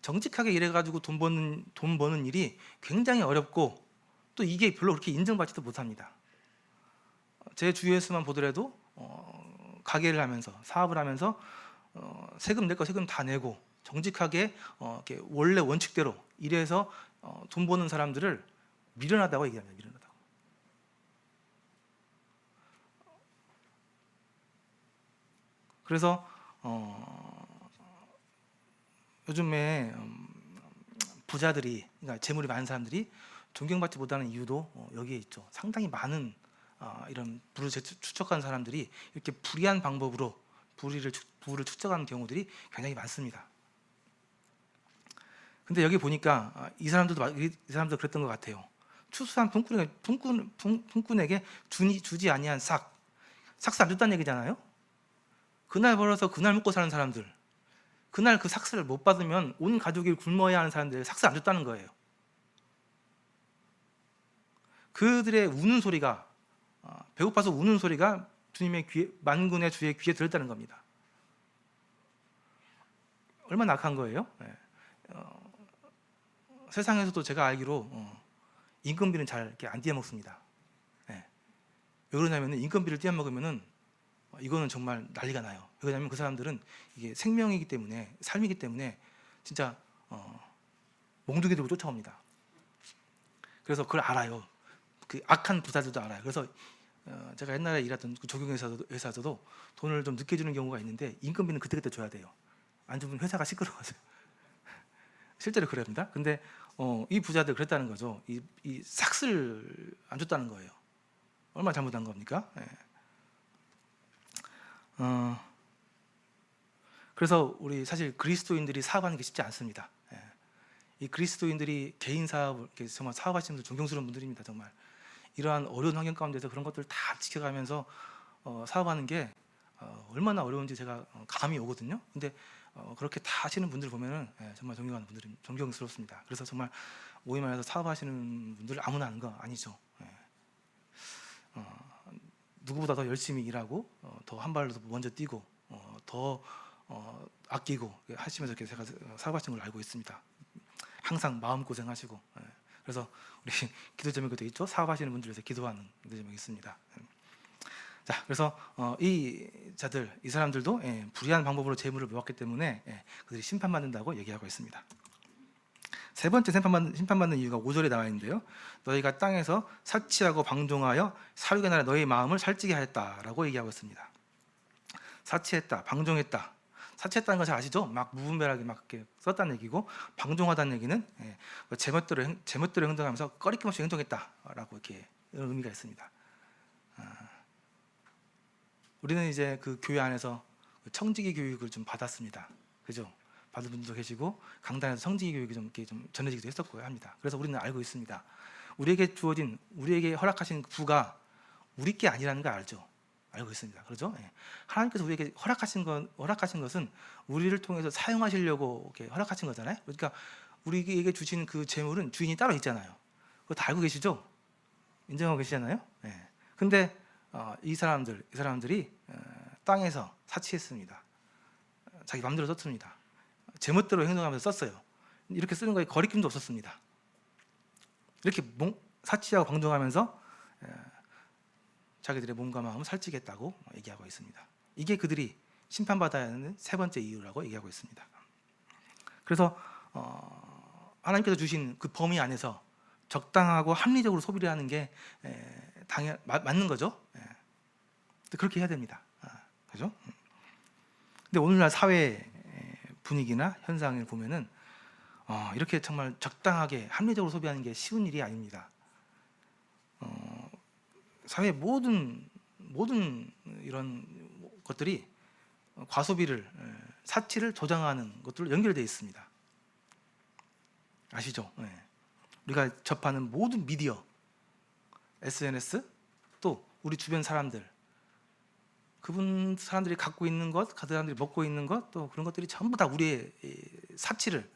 정직하게 일해가지고 돈 버는 일이 굉장히 어렵고 또 이게 별로 그렇게 인정받지도 못합니다. 제 주위에서만 보더라도 가게를 하면서 사업을 하면서 세금 낼 거 세금 다 내고 정직하게 이렇게 원래 원칙대로 일해서 돈 버는 사람들을 미련하다고 얘기합니다. 미련하다고. 그래서 요즘에 부자들이, 그러니까 재물이 많은 사람들이 존경받지 못하는 이유도 여기에 있죠. 상당히 많은 이런 부를 축적한 사람들이 이렇게 불의한 방법으로 부를 축적하는 경우들이 굉장히 많습니다. 근데 여기 보니까 이 사람들도 그랬던 것 같아요. 추수한 품꾼에게 주지 아니한 삭스 안 줬다는 얘기잖아요. 그날 벌어서 그날 먹고 사는 사람들, 그날 그 삭스를 못 받으면 온 가족이 굶어야 하는 사람들에게 삭스 안 줬다는 거예요. 그들의 우는 소리가, 배고파서 우는 소리가 주님의 귀에, 만군의 주의 귀에 들었다는 겁니다. 얼마나 악한 거예요? 세상에서도 제가 알기로 인건비는 잘 이렇게 안 떼어먹습니다. 왜 그러냐면 인건비를 떼어먹으면은 이거는 정말 난리가 나요. 왜냐하면 그 사람들은 이게 생명이기 때문에, 삶이기 때문에 진짜 몽둥이 들고 쫓아옵니다. 그래서 그걸 알아요. 그 악한 부자들도 알아요. 그래서 제가 옛날에 일하던 그 조경회사에서도 돈을 좀 늦게 주는 경우가 있는데 인건비는 그때그때 줘야 돼요. 안 주면 회사가 시끄러워져요. 실제로 그럽니다. 근데 이 부자들 그랬다는 거죠. 이 삭스를 안 줬다는 거예요. 얼마나 잘못한 겁니까? 그래서 우리 사실 그리스도인들이 사업하는 게 쉽지 않습니다. 이 그리스도인들이 개인 사업을 정말 사업하시는 분들 존경스러운 분들입니다. 정말 이러한 어려운 환경 가운데서 그런 것들을 다 지켜가면서 사업하는 게 얼마나 어려운지 제가 감이 오거든요. 근데 그렇게 다 하시는 분들 보면은 정말 존경하는 분들이 존경스럽습니다. 그래서 정말 모임 안에서 사업하시는 분들 아무나 하는 거 아니죠. 누구보다 더 열심히 일하고 더 한 발로 더 먼저 뛰고 더 아끼고 하시면서 이렇게 제가 사업하시는 걸 알고 있습니다. 항상 마음 고생하시고 그래서 우리 기도 제목에도 있죠. 사업하시는 분들 위해서 기도하는 기도 제목이 있습니다. 자, 그래서 이 사람들도 불의한 방법으로 재물을 모았기 때문에 그들이 심판받는다고 얘기하고 있습니다. 세 번째 심판받는 이유가 5절에 나와 있는데요. 너희가 땅에서 사치하고 방종하여 사륙의 날에 너희 마음을 살찌게 하였다라고 얘기하고 있습니다. 사치했다, 방종했다. 사치했다는 것을 아시죠? 막 무분별하게 막 이렇게 썼다는 얘기고, 방종하다는 얘기는 제멋대로 행동하면서 꺼리낌 없이 행동했다라고 이렇게 의미가 있습니다. 우리는 이제 그 교회 안에서 청지기 교육을 좀 받았습니다. 그죠? 받은 분들도 계시고 강단에서 청지기 교육이 좀 이렇게 좀 전해지기도 했었고 합니다. 그래서 우리는 알고 있습니다. 우리에게 허락하신 부가 우리 게 아니라는 거 알죠? 알고 있습니다. 그렇죠? 하나님께서 우리에게 허락하신 것은 우리를 통해서 사용하시려고 이렇게 허락하신 거잖아요. 그러니까 우리에게 주신 그 재물은 주인이 따로 있잖아요. 그거 다 알고 계시죠? 인정하고 계시잖아요. 근데 이 사람들이 땅에서 사치했습니다. 자기 마음대로 썼습니다. 제멋대로 행동하면서 썼어요. 이렇게 쓰는 거에 거리낌도 없었습니다. 이렇게 사치하고 방종하면서 자기들의 몸과 마음을 살찌겠다고 얘기하고 있습니다. 이게 그들이 심판받아야 하는 세 번째 이유라고 얘기하고 있습니다. 그래서 하나님께서 주신 그 범위 안에서 적당하고 합리적으로 소비를 하는 게 맞는 거죠. 그렇게 해야 됩니다. 그죠? 근데 오늘날 사회 분위기나 현상을 보면은 이렇게 정말 적당하게 합리적으로 소비하는 게 쉬운 일이 아닙니다. 사회 모든 이런 것들이 과소비를, 사치를 조장하는 것들로 연결되어 있습니다. 아시죠? 우리가 접하는 모든 미디어, SNS, 또 우리 주변 사람들, 그분 사람들이 갖고 있는 것, 그 사람들이 먹고 있는 것, 또 그런 것들이 전부 다 우리의 이 사치를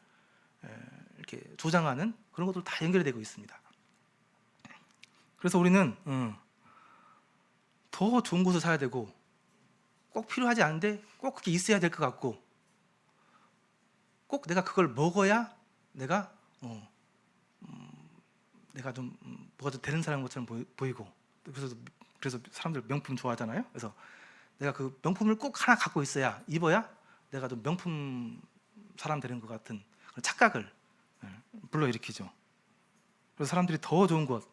이렇게 조장하는 그런 것들 다 연결이 되고 있습니다. 그래서 우리는 더 좋은 곳을 사야 되고, 꼭 필요하지 않은데 꼭 그게 있어야 될 것 같고, 꼭 내가 그걸 먹어야 내가 내가 좀 뭐가 좀 되는 사람 것처럼 보이고, 그래서 사람들 명품 좋아하잖아요. 그래서 내가 그 명품을 꼭 하나 갖고 있어야, 입어야 내가 좀 명품 사람 되는 것 같은 그런 착각을 불러일으키죠. 그래서 사람들이 더 좋은 것,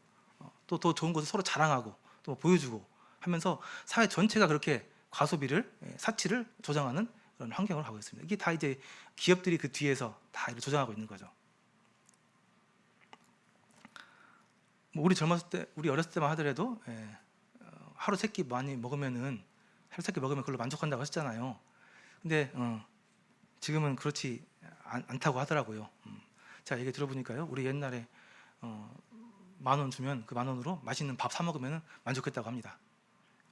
또 더 좋은 것을 서로 자랑하고 또 보여주고 하면서 사회 전체가 그렇게 과소비를, 사치를 조장하는 그런 환경을 하고 있습니다. 이게 다 이제 기업들이 그 뒤에서 다 이렇게 조장하고 있는 거죠. 뭐 우리 젊었을 때, 우리 어렸을 때만 하더라도 하루 세 끼 많이 먹으면은, 하루 세 끼 먹으면 그걸로 만족한다고 하셨잖아요. 근데 지금은 그렇지 않다고 하더라고요. 제가 얘기 들어보니까요, 우리 옛날에 10,000원 주면 그 10,000원으로 맛있는 밥 사 먹으면 만족했다고 합니다.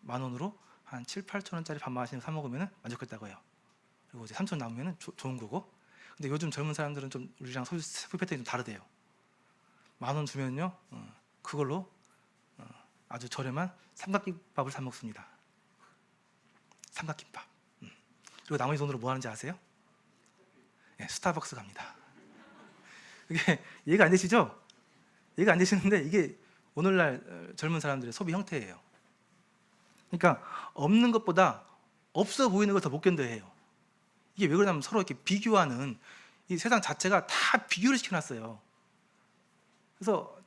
10,000원으로 한 7, 8,000원짜리 밥 맛있는 거 사 먹으면 만족했다고 해요. 그리고 이제 3,000원 남으면 좋은 거고. 근데 요즘 젊은 사람들은 좀 우리랑 소비 패턴이 좀 다르대요. 10,000원 주면요, 그걸로 아주 저렴한 삼각김밥을 사 먹습니다. 삼각김밥. 그리고 나머지 돈으로 뭐 하는지 아세요? 스타벅스 갑니다. 이게 이해가 안 되시죠? 이해가 안 되시는데 이게 오늘날 젊은 사람들의 소비 형태예요. 그러니까 없는 것보다 없어 보이는 걸 더 못 견뎌해요. 이게 왜 그러냐면 서로 이렇게 비교하는, 이 세상 자체가 다 비교를 시켜놨어요. 그래서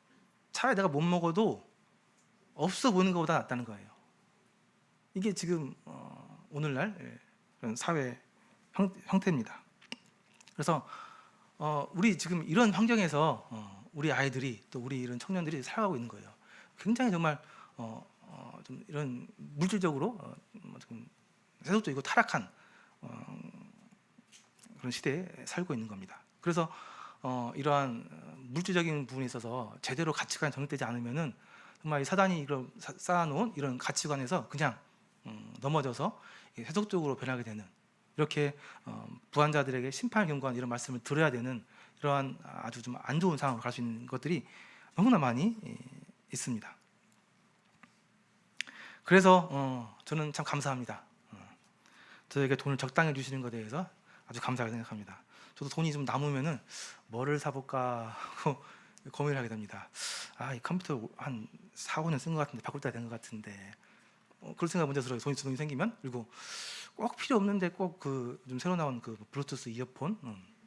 차라리 내가 못 먹어도 없어 보이는 것보다 낫다는 거예요. 이게 지금 오늘날 그런 사회 형태입니다. 그래서 우리 지금 이런 환경에서 우리 아이들이, 또 우리 이런 청년들이 살아가고 있는 거예요. 굉장히 정말 좀 이런 물질적으로 좀 세속적이고 타락한 그런 시대에 살고 있는 겁니다. 그래서 이러한 물질적인 부분에 있어서 제대로 가치관이 정립되지 않으면은 정말 이 사단이 쌓아놓은 이런 가치관에서 그냥 넘어져서 세속적으로 변하게 되는, 이렇게 부한자들에게 심판을 경고하는 이런 말씀을 들어야 되는 이러한 아주 좀 안 좋은 상황으로 갈 수 있는 것들이 너무나 많이 있습니다. 그래서 저는 참 감사합니다. 저에게 돈을 적당히 주시는 것에 대해서 아주 감사하게 생각합니다. 저도 돈이 좀 남으면은 뭐를 사볼까 하고 고민을 하게 됩니다. 이 컴퓨터 한 4, 5년 쓴 것 같은데 바꿀 때가 된 것 같은데, 그런 생각 먼저 들어요. 돈이 생기면. 그리고 꼭 필요 없는데 꼭 그 좀 새로 나온 그 블루투스 이어폰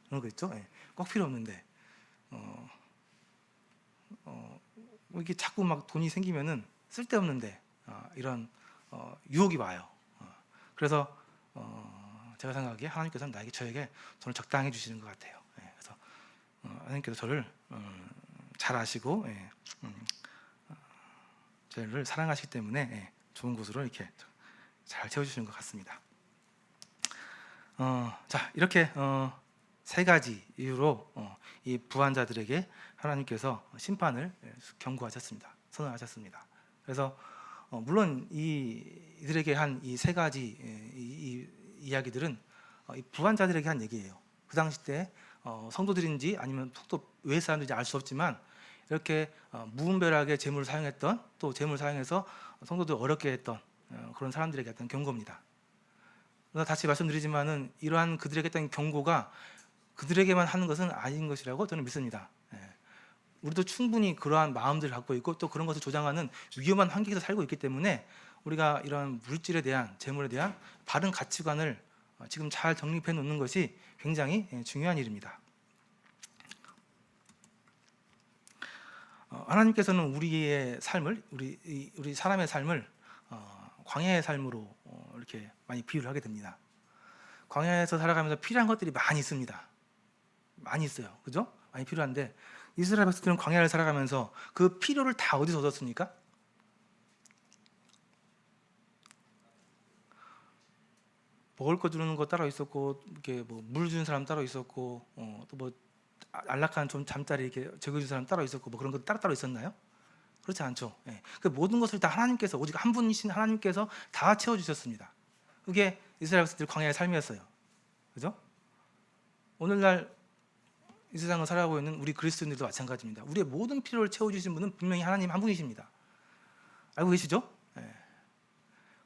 그런 거 있죠. 꼭 필요 없는데 이게 자꾸 막 돈이 생기면은 쓸데없는데 이런 유혹이 와요. 그래서 제가 생각하기에 하나님께서는 저에게 돈을 적당히 주시는 것 같아요. 그래서 하나님께서 저를 잘 아시고 저를 사랑하시기 때문에 좋은 곳으로 이렇게 잘 채워주시는 것 같습니다. 자, 이렇게 세 가지 이유로 이 부한자들에게 하나님께서 심판을 경고하셨습니다. 선언하셨습니다. 그래서 물론 이들에게 한 이 세 가지 이 이야기들은 이 부한자들에게 한 얘기예요. 그 당시 때 성도들인지 아니면 또 외 사람들인지 알 수 없지만, 이렇게 무분별하게 재물을 사용했던, 또 재물을 사용해서 성도들 어렵게 했던 그런 사람들에게 했던 경고입니다. 그러나 다시 말씀드리지만은 이러한 그들에게 했던 경고가 그들에게만 하는 것은 아닌 것이라고 저는 믿습니다. 우리도 충분히 그러한 마음들을 갖고 있고, 또 그런 것을 조장하는 위험한 환경에서 살고 있기 때문에 우리가 이런 물질에 대한, 재물에 대한 바른 가치관을 지금 잘 정립해 놓는 것이 굉장히 중요한 일입니다. 하나님께서는 우리의 삶을, 우리 사람의 삶을 광야의 삶으로 이렇게 많이 비유를 하게 됩니다. 광야에서 살아가면서 필요한 것들이 많이 있습니다. 많이 있어요. 그죠? 많이 필요한데, 이스라엘 백성들은 광야를 살아가면서 그 필요를 다 어디서 얻었습니까? 먹을 거 주는 거 따로 있었고, 이렇게 뭐 물 주는 사람 따로 있었고, 또 뭐 안락한 좀 잠자리 이렇게 제거해주는 사람 따로 있었고, 뭐 그런 거 따로 있었나요? 그렇지 않죠. 그 모든 것을 다 하나님께서, 오직 한 분이신 하나님께서 다 채워주셨습니다. 그게 이스라엘 백성들의 광야의 삶이었어요. 그죠? 오늘날 이 세상을 살아가고 있는 우리 그리스도인들도 마찬가지입니다. 우리의 모든 필요를 채워주신 분은 분명히 하나님 한 분이십니다. 알고 계시죠?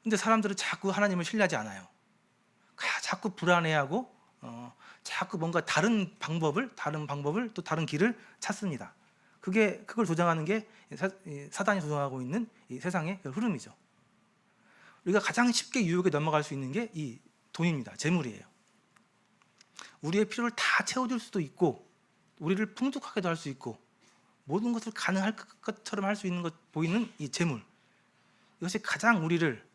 근데 사람들은 자꾸 하나님을 신뢰하지 않아요. 자꾸 불안해하고 자꾸 뭔가 다른 방법을 또 다른 길을 찾습니다. 그걸 조장하는 게 사단이 조장하고 있는 이 세상의 흐름이죠. 우리가 가장 쉽게 유혹에 넘어갈 수 있는 게 이 돈입니다. 재물이에요. 우리의 필요를 다 채워줄 수도 있고, 우리를 풍족하게도 할 수 있고, 모든 것을 가능할 것처럼 할 수 있는 것 보이는 이 재물. 이것이 가장 우리를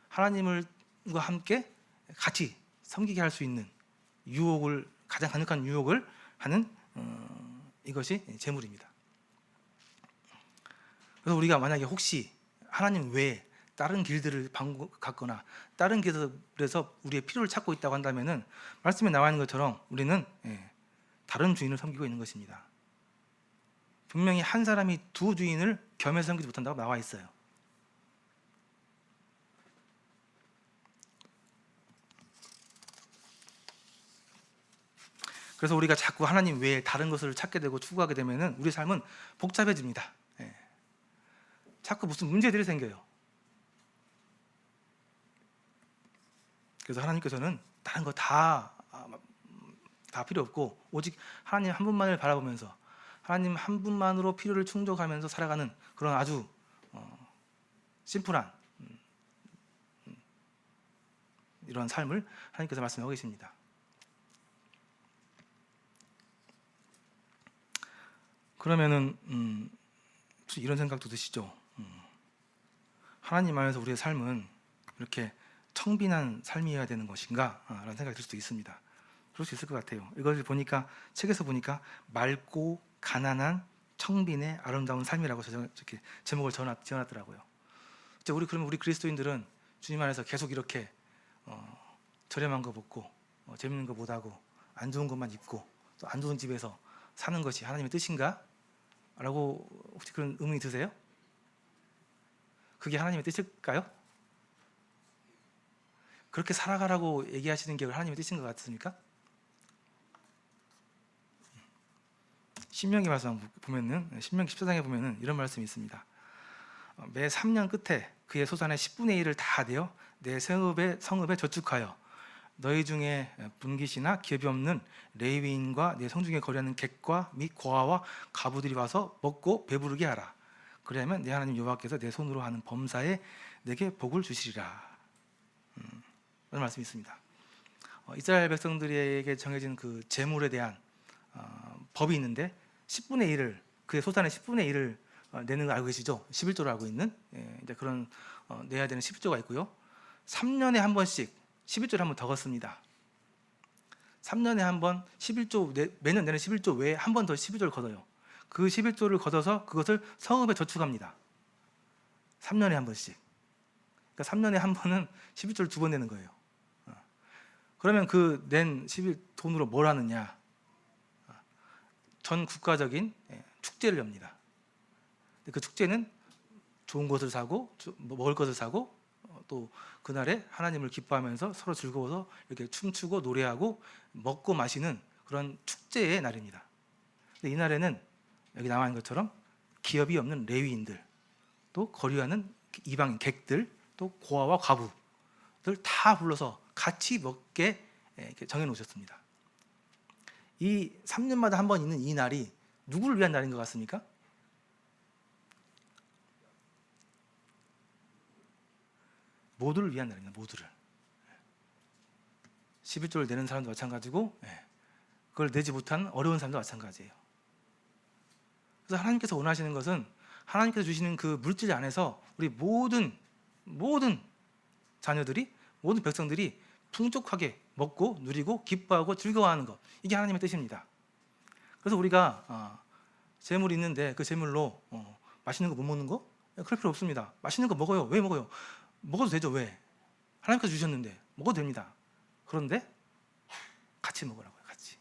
하나님과 함께 같이 섬기게 할 수 있는 가장 강력한 유혹을 하는 이것이 재물입니다. 그래서 우리가 만약에 혹시 하나님 외에 다른 길들을 갖거나 다른 길에서 우리의 필요를 찾고 있다고 한다면은 말씀에 나와 있는 것처럼 우리는 다른 주인을 섬기고 있는 것입니다. 분명히 한 사람이 두 주인을 겸해서 섬기지 못한다고 나와 있어요. 그래서 우리가 자꾸 하나님 외에 다른 것을 찾게 되고 추구하게 되면은 우리 삶은 복잡해집니다. 자꾸 무슨 문제들이 생겨요. 그래서 하나님께서는 다른 거 다 필요 없고 오직 하나님 한 분만을 바라보면서 하나님 한 분만으로 필요를 충족하면서 살아가는 그런 아주 심플한 이런 삶을 하나님께서 말씀하고 계십니다. 그러면은 이런 생각도 드시죠? 하나님 안에서 우리의 삶은 이렇게 청빈한 삶이어야 되는 것인가? 라는 생각이 들 수도 있습니다. 그럴 수 있을 것 같아요. 이것을 보니까 책에서 보니까 맑고 가난한 청빈의 아름다운 삶이라고 이렇게 제목을 지어놨더라고요. 그러면 우리 그리스도인들은 주님 안에서 계속 이렇게 저렴한 거 먹고 재밌는 거 못하고 안 좋은 것만 입고 또 안 좋은 집에서 사는 것이 하나님의 뜻인가? 라고 혹시 그런 의문이 드세요? 그게 하나님의 뜻일까요? 그렇게 살아가라고 얘기하시는 게 하나님의 뜻인 것 같습니까? 신명기 말씀 보면은 신명기 14장에 보면은 이런 말씀이 있습니다. 매 3년 끝에 그의 소산의 10분의 1을 다 내어 내 성읍에 저축하여 너희 중에 분깃이나 기업이 없는 레위인과 내 성중에 거류하는 객과 및 고아와 가부들이 와서 먹고 배부르게 하라. 그리하면 내 하나님 여호와께서 내 손으로 하는 범사에 내게 복을 주시리라. 그런 말씀이 있습니다. 이스라엘 백성들에게 정해진 그 재물에 대한 법이 있는데 10분의 1을 그의 소산의 10분의 1을 내는 거 알고 계시죠? 11조를 알고 있는 이제 그런 내야 되는 11조가 있고요. 3년에 한 번씩 11조를 한 번 더 걷습니다. 3년에 한 번 11조 매년 내는 11조 외에 한 번 더 11조를 걷어요. 그 11조를 걷어서 그것을 성읍에 저축합니다. 3년에 한 번씩. 그러니까 3년에 한 번은 11조를 두 번 내는 거예요. 그러면 그 낸 11돈으로 뭘 하느냐? 전 국가적인 축제를 엽니다. 그 축제는 좋은 것을 사고 먹을 것을 사고 또 그날에 하나님을 기뻐하면서 서로 즐거워서 이렇게 춤추고 노래하고 먹고 마시는 그런 축제의 날입니다. 근데 이 날에는 여기 나와 있는 것처럼 기업이 없는 레위인들, 또 거류하는 이방인 객들, 또 고아와 과부들 다 불러서 같이 먹게 정해 놓으셨습니다. 이 3년마다 한 번 있는 이 날이 누구를 위한 날인 것 같습니까? 모두를 위한 날입니다. 모두를. 11조를 내는 사람도 마찬가지고 그걸 내지 못한 어려운 사람도 마찬가지예요. 그래서 하나님께서 원하시는 것은 하나님께서 주시는 그 물질 안에서 우리 모든 자녀들이 모든 백성들이 풍족하게 먹고 누리고 기뻐하고 즐거워하는 것, 이게 하나님의 뜻입니다. 그래서 우리가 재물이 있는데 그 재물로 맛있는 거 못 먹는 거? 그럴 필요 없습니다. 맛있는 거 먹어요. 왜 먹어요? 먹어도 되죠. 왜? 하나님께서 주셨는데 먹어도 됩니다. 그런데 같이 먹으라고요. 같이.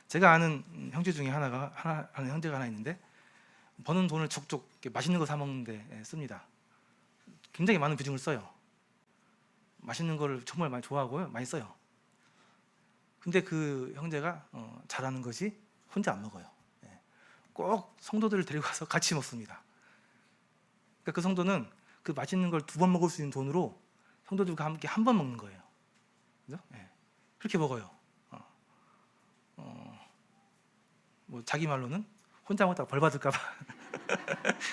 제가 아는 형제 중에 아는 형제가 하나 있는데 버는 돈을 족족 맛있는 거 사 먹는데 씁니다. 굉장히 많은 비중을 써요. 맛있는 거를 정말 많이 좋아하고요, 많이 써요. 근데 그 형제가 잘하는 것이 혼자 안 먹어요. 예. 꼭 성도들을 데리고 가서 같이 먹습니다. 그러니까 그 성도는 그 맛있는 걸 2번 먹을 수 있는 돈으로 성도들과 함께 한 번 먹는 거예요. 그죠? 예. 그렇게 먹어요. 뭐 자기 말로는 혼자 먹다가 벌 받을까봐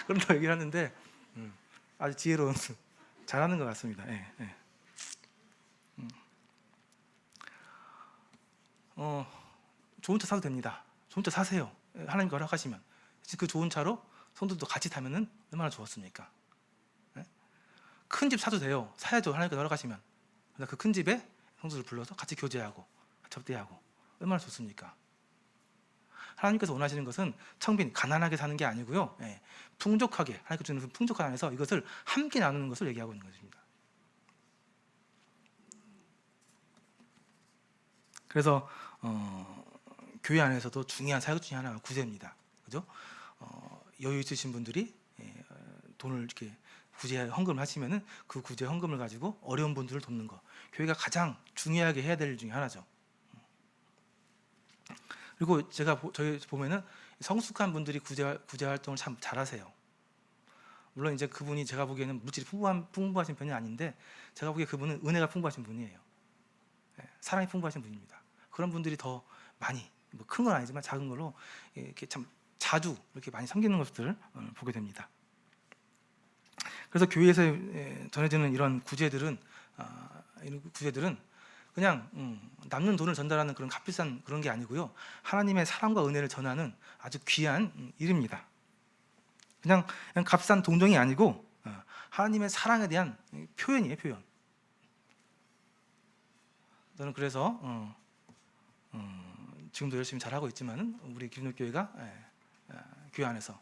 그런다고 얘기를 하는데 아주 지혜로운 잘하는 것 같습니다. 예, 예. 좋은 차 사도 됩니다. 좋은 차 사세요. 하나님께 허락하시면. 그 좋은 차로 성도도 같이 타면은 얼마나 좋았습니까? 예? 큰 집 사도 돼요. 사야죠. 하나님께 허락하시면. 그 큰 집에 성도들 불러서 같이 교제하고 접대하고 얼마나 좋습니까? 하나님께서 원하시는 것은 청빈, 가난하게 사는 게 아니고요. 예, 풍족하게, 하나님께서 주는 그 풍족한 안에서 이것을 함께 나누는 것을 얘기하고 있는 것입니다. 그래서 교회 안에서도 중요한 사역 중에 하나가 구제입니다. 그죠? 여유 있으신 분들이 돈을 이렇게 구제 헌금을 하시면은 그 구제 헌금을 가지고 어려운 분들을 돕는 거, 교회가 가장 중요하게 해야 될 일 중에 하나죠. 그리고 저희 보면은 성숙한 분들이 구제 활동을 참 잘하세요. 물론 이제 그분이 제가 보기에는 물질이 풍부하신 편이 아닌데 제가 보기에 그분은 은혜가 풍부하신 분이에요. 사랑이 풍부하신 분입니다. 그런 분들이 더 많이, 뭐 큰 건 아니지만 작은 걸로 이렇게 참 자주 이렇게 많이 섬기는 것들을 보게 됩니다. 그래서 교회에서 전해지는 이런 구제들은 그냥 남는 돈을 전달하는 그런 값비싼 그런 게 아니고요. 하나님의 사랑과 은혜를 전하는 아주 귀한 일입니다. 그냥 값싼 동정이 아니고 하나님의 사랑에 대한 표현이에요, 표현. 저는 그래서 지금도 열심히 잘하고 있지만은 우리 기준교회가 교회 안에서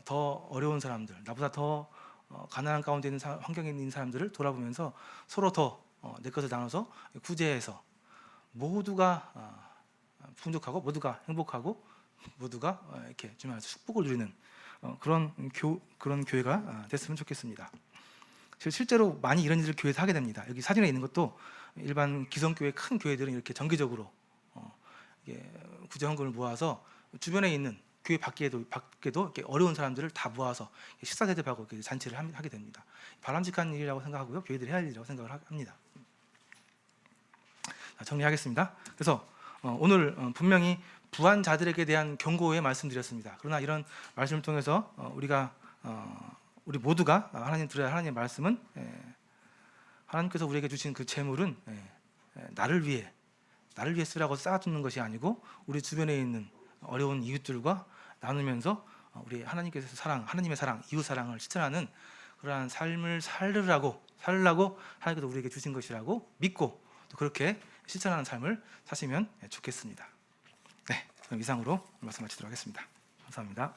더 어려운 사람들, 나보다 더 가난한 가운데 있는 환경에 있는 사람들을 돌아보면서 서로 더 내 것을 나눠서 구제해서 모두가 풍족하고 모두가 행복하고 모두가 이렇게 주님 안에서 축복을 누리는 그런 교회가 됐으면 좋겠습니다. 실제로 많이 이런 일을 교회에서 하게 됩니다. 여기 사진에 있는 것도 일반 기성교회 큰 교회들은 이렇게 정기적으로 구제 헌금을 모아서 주변에 있는 교회 밖에도 이렇게 어려운 사람들을 다 모아서 식사 대접하고 잔치를 하게 됩니다. 바람직한 일이라고 생각하고요, 교회들이 해야 할 일이라고 생각을 합니다. 자, 정리하겠습니다. 그래서 오늘 분명히 부한 자들에게 대한 경고에 말씀드렸습니다. 그러나 이런 말씀을 통해서 우리 모두가 하나님 들어야 할 하나님의 말씀은 하나님께서 우리에게 주신 그 재물은 나를 위해 쓰라고 쌓아두는 것이 아니고 우리 주변에 있는 어려운 이웃들과 나누면서 우리 하나님의 사랑, 이웃 사랑을 실천하는 그러한 삶을 살으라고 하나님께서 우리에게 주신 것이라고 믿고 또 그렇게 실천하는 삶을 사시면 좋겠습니다. 네, 그럼 이상으로 말씀 마치도록 하겠습니다. 감사합니다.